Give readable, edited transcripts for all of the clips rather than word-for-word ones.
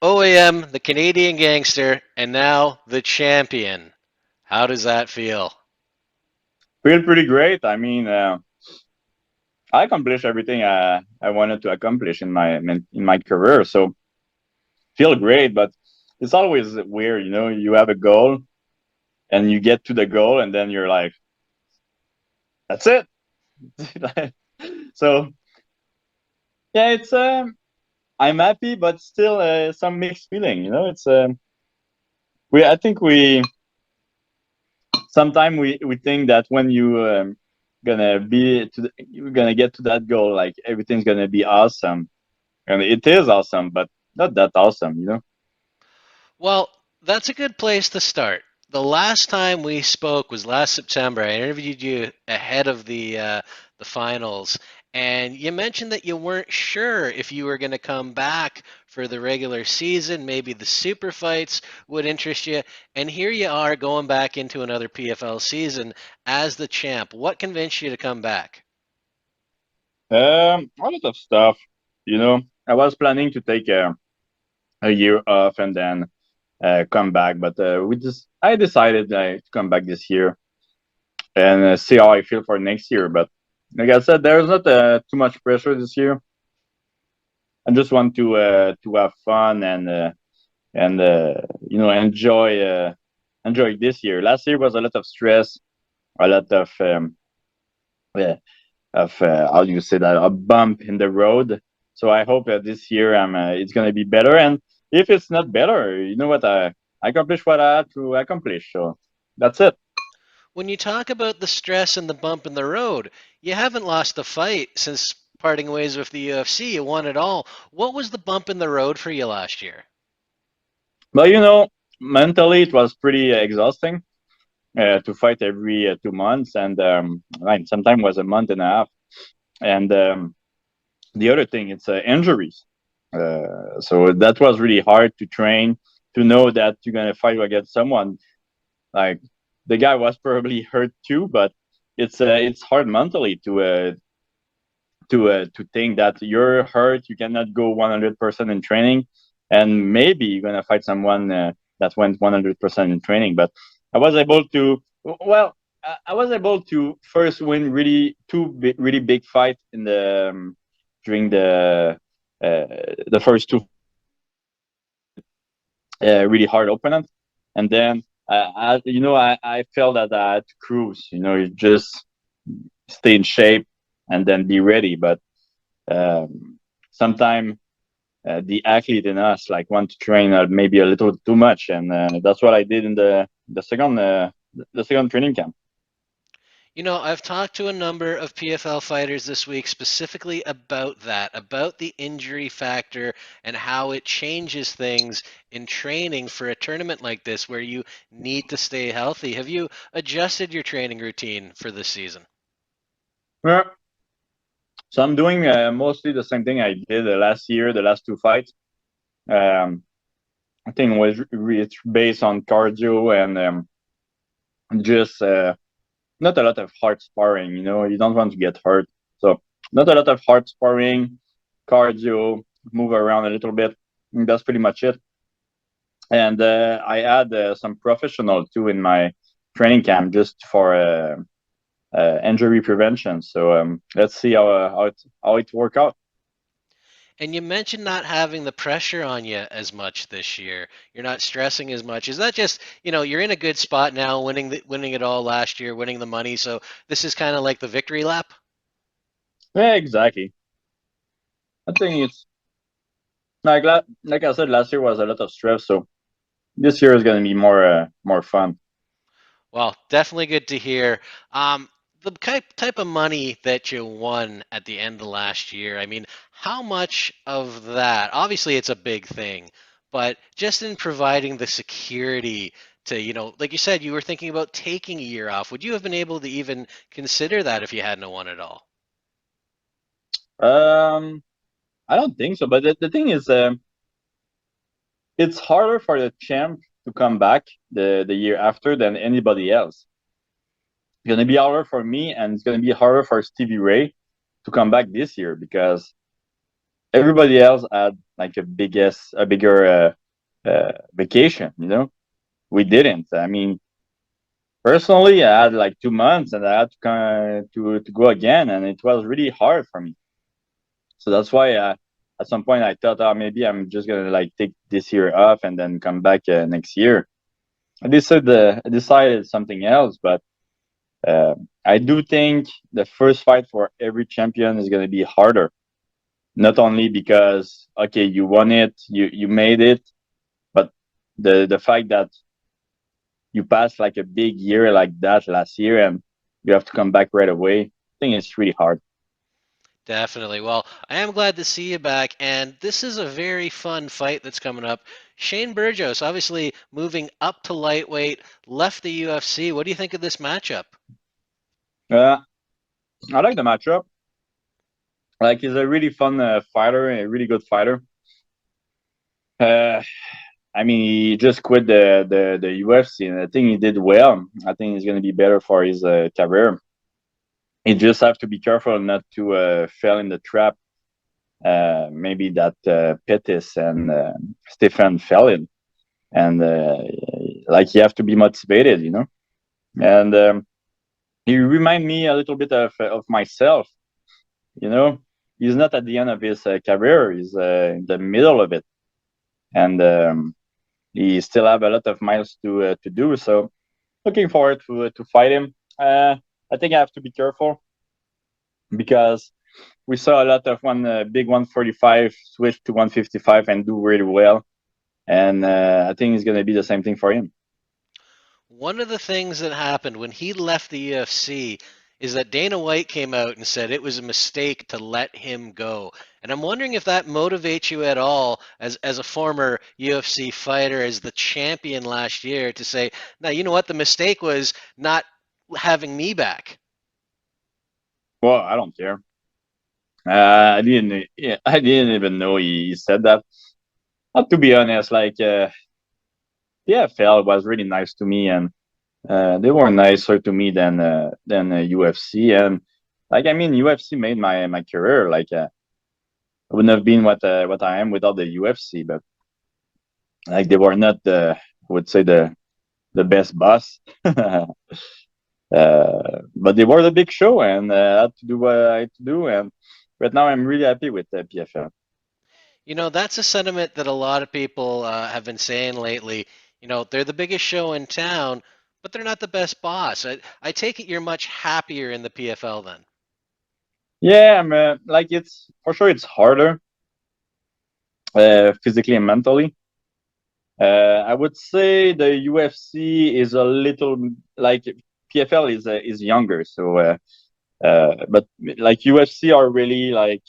OAM, the Canadian gangster, and now the champion. How does that feel? Feel pretty great. I mean, I accomplished everything I wanted to accomplish in my career, so feel great. But it's always weird, you know. You have a goal, and you get to the goal, and then you're like, "That's it." So yeah, it's I'm happy, but still some mixed feeling. You know, it's we. I think we sometimes we think that when you you're gonna get to that goal, like everything's gonna be awesome, and it is awesome, but not that awesome, you know. Well, that's a good place to start. The last time we spoke was last September. I interviewed you ahead of the finals, and you mentioned that you weren't sure if you were going to come back for the regular season. Maybe the super fights would interest you, and here you are going back into another PFL season as the champ. What convinced you to come back? A lot of stuff, you know. I was planning to take a year off and then come back, but I decided to come back this year and see how I feel for next year. But like I said, there's not too much pressure this year. I just want to have fun and you know enjoy this year. Last year was a lot of stress, a lot uh, how do you say that, a bump in the road. So I hope that this year it's gonna be better. And if it's not better, you know what, I accomplished what I had to accomplish. So that's it. When you talk about the stress and the bump in the road, you haven't lost a fight since parting ways with the UFC. You won it all. What was the bump in the road for you last year? But you know, mentally it was pretty exhausting to fight every 2 months, and like sometimes was a month and a half. And the other thing, it's injuries. So that was really hard to train, to know that you're gonna fight against someone like the guy was probably hurt too, but it's hard mentally to think that you're hurt, you cannot go 100% in training, and maybe you're gonna fight someone that went 100% in training. But I was able to, well, I was able to first win really big fight in the during the first two really hard opponent, and then you know I felt that I had to cruise. You know, you just stay in shape and then be ready. But sometimes the athlete in us like want to train maybe a little too much, and that's what I did in the second training camp. You know, I've talked to a number of PFL fighters this week specifically about that, about the injury factor and how it changes things in training for a tournament like this where you need to stay healthy. Have you adjusted your training routine for this season? Yeah. So I'm doing mostly the same thing I did last year, the last two fights. Um, I think it's based on cardio and just not a lot of hard sparring. You know, you don't want to get hurt. So not a lot of hard sparring, cardio, move around a little bit. And that's pretty much it. And I add some professional too in my training camp just for injury prevention. So let's see how it work out. And you mentioned not having the pressure on you as much this year. You're not stressing as much. Is that just, you're in a good spot now, winning it all last year, winning the money, so this is kind of like the victory lap? Yeah, exactly. I think it's like I said, last year was a lot of stress. So this year is going to be more fun. Well, definitely good to hear. The type of money that you won at the end of last year, I mean, how much of that, obviously it's a big thing, but just in providing the security to, like you said, you were thinking about taking a year off. Would you have been able to even consider that if you hadn't won it all? Um, I don't think so. But the thing is, it's harder for the champ to come back the year after than anybody else. It's gonna be harder for me, and it's gonna be harder for Stevie Ray to come back this year because everybody else had like a bigger vacation. We didn't. I mean, personally, I had like 2 months, and I had to to go again, and it was really hard for me. So that's why at some point I thought, oh, maybe I'm just gonna like take this year off and then come back next year. I decided something else, but uh, I do think the first fight for every champion is gonna be harder. Not only because okay, you won it, you made it, but the fact that you passed like a big year like that last year and you have to come back right away. I think it's really hard. Definitely. Well, I am glad to see you back, and this is a very fun fight that's coming up. Shane Burgos, obviously moving up to lightweight, left the UFC. What do you think of this matchup? Uh, I like the matchup. Like he's a really fun fighter, a really good fighter. Uh, I mean, he just quit the UFC, and I think he did well. I think he's going to be better for his career. He just have to be careful not to fall in the trap. Maybe that Pettis and Stefan fell in, and like you have to be motivated. And he remind me a little bit of myself. You know, he's not at the end of his career; he's in the middle of it, and he still have a lot of miles to do. So looking forward to fight him. I think I have to be careful because we saw a lot of one big 145 switch to 155 and do really well, and I think it's gonna be the same thing for him. One of the things that happened when he left the UFC is that Dana White came out and said it was a mistake to let him go. And I'm wondering if that motivates you at all as a former UFC fighter, as the champion last year, to say, now, you know what? The mistake was not having me back. Well, I don't care. I didn't. Yeah, I didn't even know he said that. But to be honest, like PFL was really nice to me, and they were nicer to me than UFC. And like I mean, UFC made my career. Like I wouldn't have been what I am without the UFC. But like they were not the I would say the best boss. But they were the big show, and I had to do what I had to do. And right now, I'm really happy with the PFL. You know, that's a sentiment that a lot of people have been saying lately. You know, they're the biggest show in town, but they're not the best boss. I take it you're much happier in the PFL then. Yeah, I'm like it's for sure. It's harder physically and mentally. I would say the UFC is a little like PFL is younger, so but like UFC are really like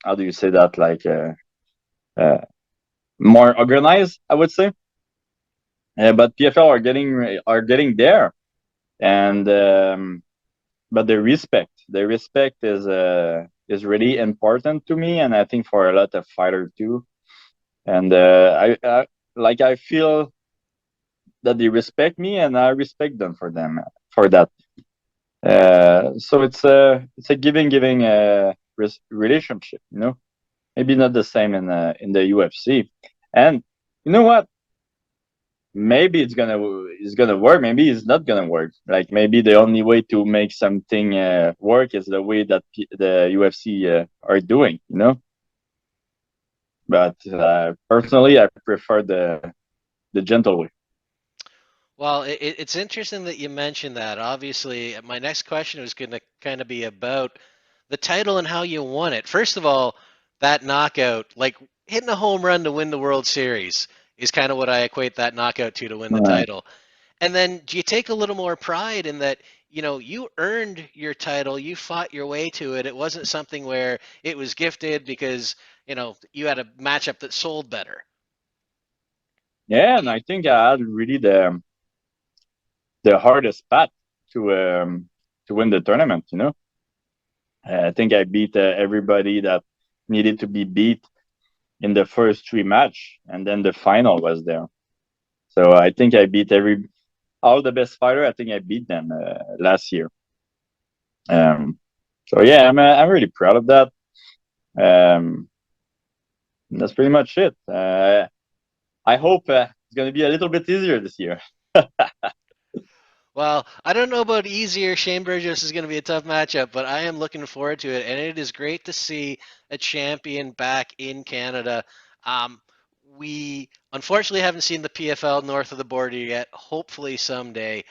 how do you say that like uh, more organized, I would say. But PFL are getting there, and but the respect is really important to me, and I think for a lot of fighters too. And I feel that they respect me, and I respect them for that. So it's a giving relationship, Maybe not the same in the UFC. And you know what? Maybe it's gonna work. Maybe it's not gonna work. Like maybe the only way to make something work is the way that the UFC are doing. But personally, I prefer the gentle way. Well, it's interesting that you mentioned that. Obviously, my next question was going to kind of be about the title and how you won it. First of all, that knockout, like hitting a home run to win the World Series, is kind of what I equate that knockout to win the Right. title. And then do you take a little more pride in that, you earned your title, you fought your way to it. It wasn't something where it was gifted because, you had a matchup that sold better. Yeah, and I think I had really the hardest path to win the tournament. I think I beat everybody that needed to be beat in the first three match, and then the final was there. So I think I beat all the best fighter. I think I beat them last year. Um, so yeah, I'm really proud of that. Um, That's pretty much it. I hope it's going to be a little bit easier this year. Well, I don't know about easier. Shane Burgos is going to be a tough matchup, but I am looking forward to it, and it is great to see a champion back in Canada. Um, we unfortunately haven't seen the PFL north of the border yet. Hopefully someday.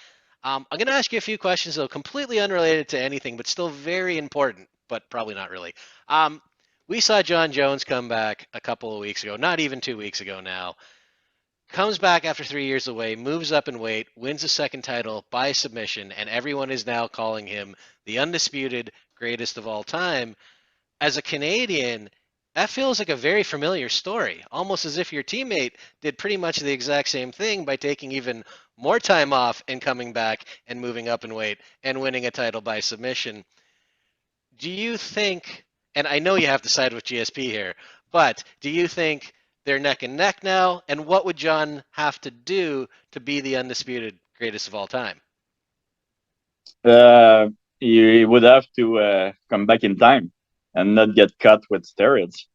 I'm going to ask you a few questions, though, completely unrelated to anything, but still very important, but probably not really. Um, we saw John Jones come back a couple of weeks ago, not even 2 weeks ago now. Comes back after 3 years away, moves up in weight, wins a second title by submission, and everyone is now calling him the undisputed greatest of all time. As a Canadian, that feels like a very familiar story, almost as if your teammate did pretty much the exact same thing by taking even more time off and coming back and moving up in weight and winning a title by submission. Do you think, and I know you have to side with GSP here, but do you think they're neck and neck now? And what would John have to do to be the undisputed greatest of all time? Uh, you would have to come back in time and not get cut with steroids.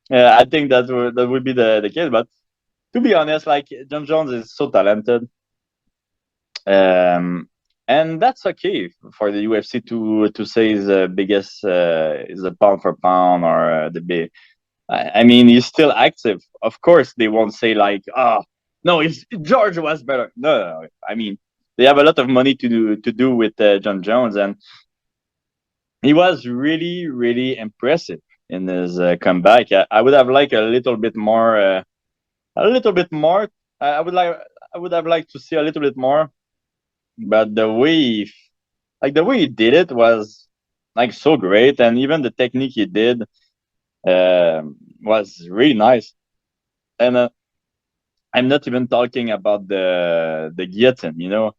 Yeah, I think that would be the case. But to be honest, like John Jones is so talented, um, and that's okay for the UFC to say is the biggest is a pound for pound or the big. I mean, he's still active. Of course, they won't say like, "Ah, oh, no, if George was better." No, no, no. I mean, they have a lot of money to do with John Jones, and he was really, really impressive in his comeback. I would have liked a little bit more. I would like, I would have liked to see a little bit more, but the way he did it was like so great, and even the technique he did was really nice. And I'm not even talking about the guillotine.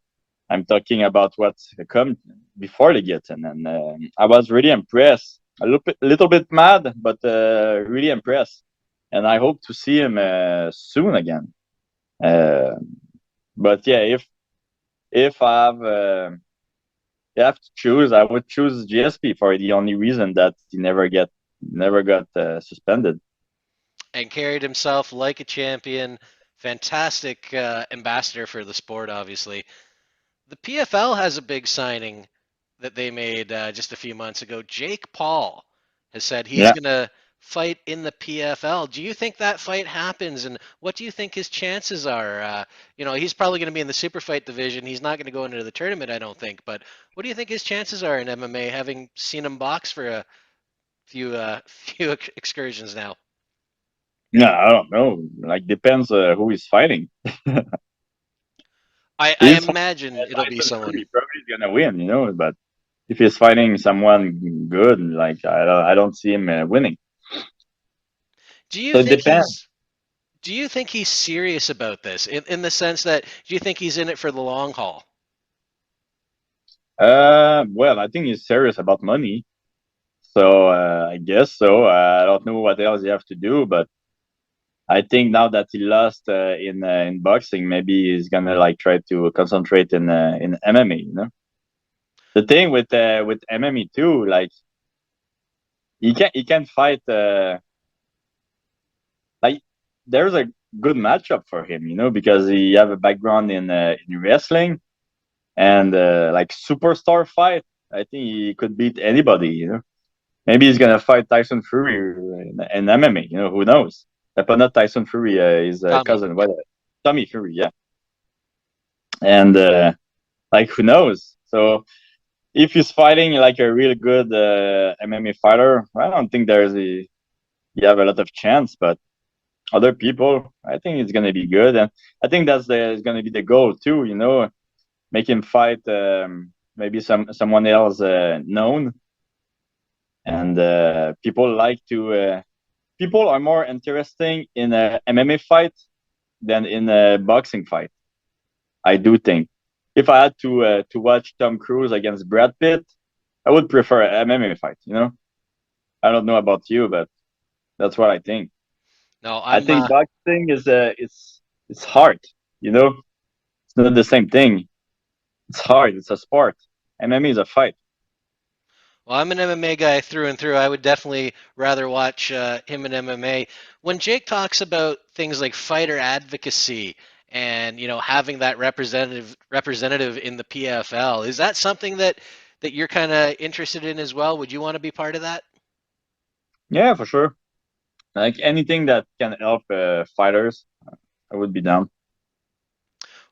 I'm talking about what's come before the guillotine, and I was really impressed. A little bit mad, but really impressed. And I hope to see him soon again. Uh, but yeah, if you have to choose, I would choose GSP for the only reason that he never got suspended. And carried himself like a champion. Fantastic ambassador for the sport, obviously. The PFL has a big signing that they made just a few months ago. Jake Paul has said he's Yeah. going to fight in the PFL. Do you think that fight happens? And what do you think his chances are? He's probably going to be in the super fight division. He's not going to go into the tournament, I don't think. But what do you think his chances are in MMA, having seen him box for a few excursions now? Yeah, I don't know. Like depends who he's fighting. I He's fighting imagine it'll be Tyson someone. Fury, probably he's gonna win. But if he's fighting someone good, like I don't see him winning. Do you So it think depends. he's Do you think he's serious about this in the sense that do you think he's in it for the long haul? Well, I think he's serious about money. So I guess so. I don't know what else you have to do, but I think now that he lost in boxing, maybe he's gonna like try to concentrate in MMA. The thing with MMA too, like he can fight like there's a good matchup for him, because he have a background in wrestling and like superstar fight. I think he could beat anybody. Maybe he's gonna fight Tyson Fury in MMA. Who knows? But not Tyson Fury. His Tommy. cousin, what? Tommy Fury, yeah. And like, who knows? So if he's fighting like a real good MMA fighter, I don't think you have a lot of chance. But other people, I think it's gonna be good, and I think is gonna be the goal too. Make him fight maybe someone else known, and people are more interesting in a MMA fight than in a boxing fight. I do think. If I had to watch Tom Cruise against Brad Pitt, I would prefer an MMA fight. I don't know about you, but that's what I think. No, I I'm think boxing it's hard. You know, it's not the same thing. It's hard. It's a sport. MMA is a fight. Well, I'm an MMA guy through and through. I would definitely rather watch him in MMA. When Jake talks about things like fighter advocacy and having that representative in the PFL, is that something that you're kind of interested in as well? Would you want to be part of that? Yeah, for sure. Like anything that can help fighters, I would be down.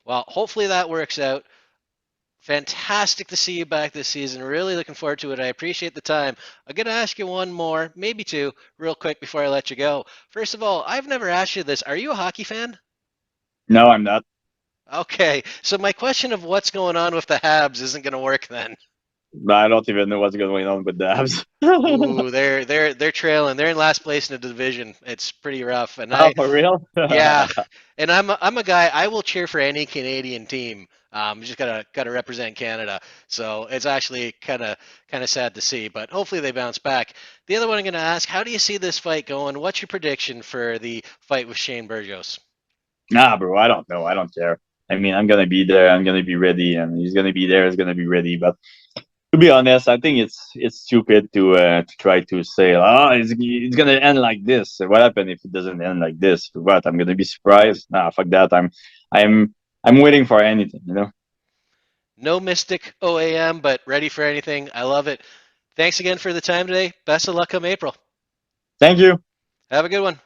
Well, hopefully that works out. Fantastic to see you back this season. Really looking forward to it. I appreciate the time. I'm going to ask you one more, maybe two, real quick before I let you go. First of all, I've never asked you this. Are you a hockey fan? No, I'm not. Okay, so my question of what's going on with the Habs isn't going to work then. But I don't even know what's going on with the Habs. Ooh, they're trailing. They're in last place in the division. It's pretty rough. And Oh, for real? yeah, and I'm a guy. I will cheer for any Canadian team. Just gotta represent Canada. So it's actually kind of sad to see, but hopefully they bounce back. The other one I'm gonna ask: how do you see this fight going? What's your prediction for the fight with Shane Burgos? Nah, bro, I don't know. I don't care. I mean, I'm gonna be there. I'm gonna be ready, and he's gonna be there. He's gonna be ready. But to be honest, I think it's stupid to try to say, oh, it's gonna end like this. What happened if it doesn't end like this? What? I'm gonna be surprised? Nah, fuck that. I'm I'm waiting for anything. You know. No Mystic OAM, but ready for anything. I love it. Thanks again for the time today. Best of luck come April. Thank you. Have a good one.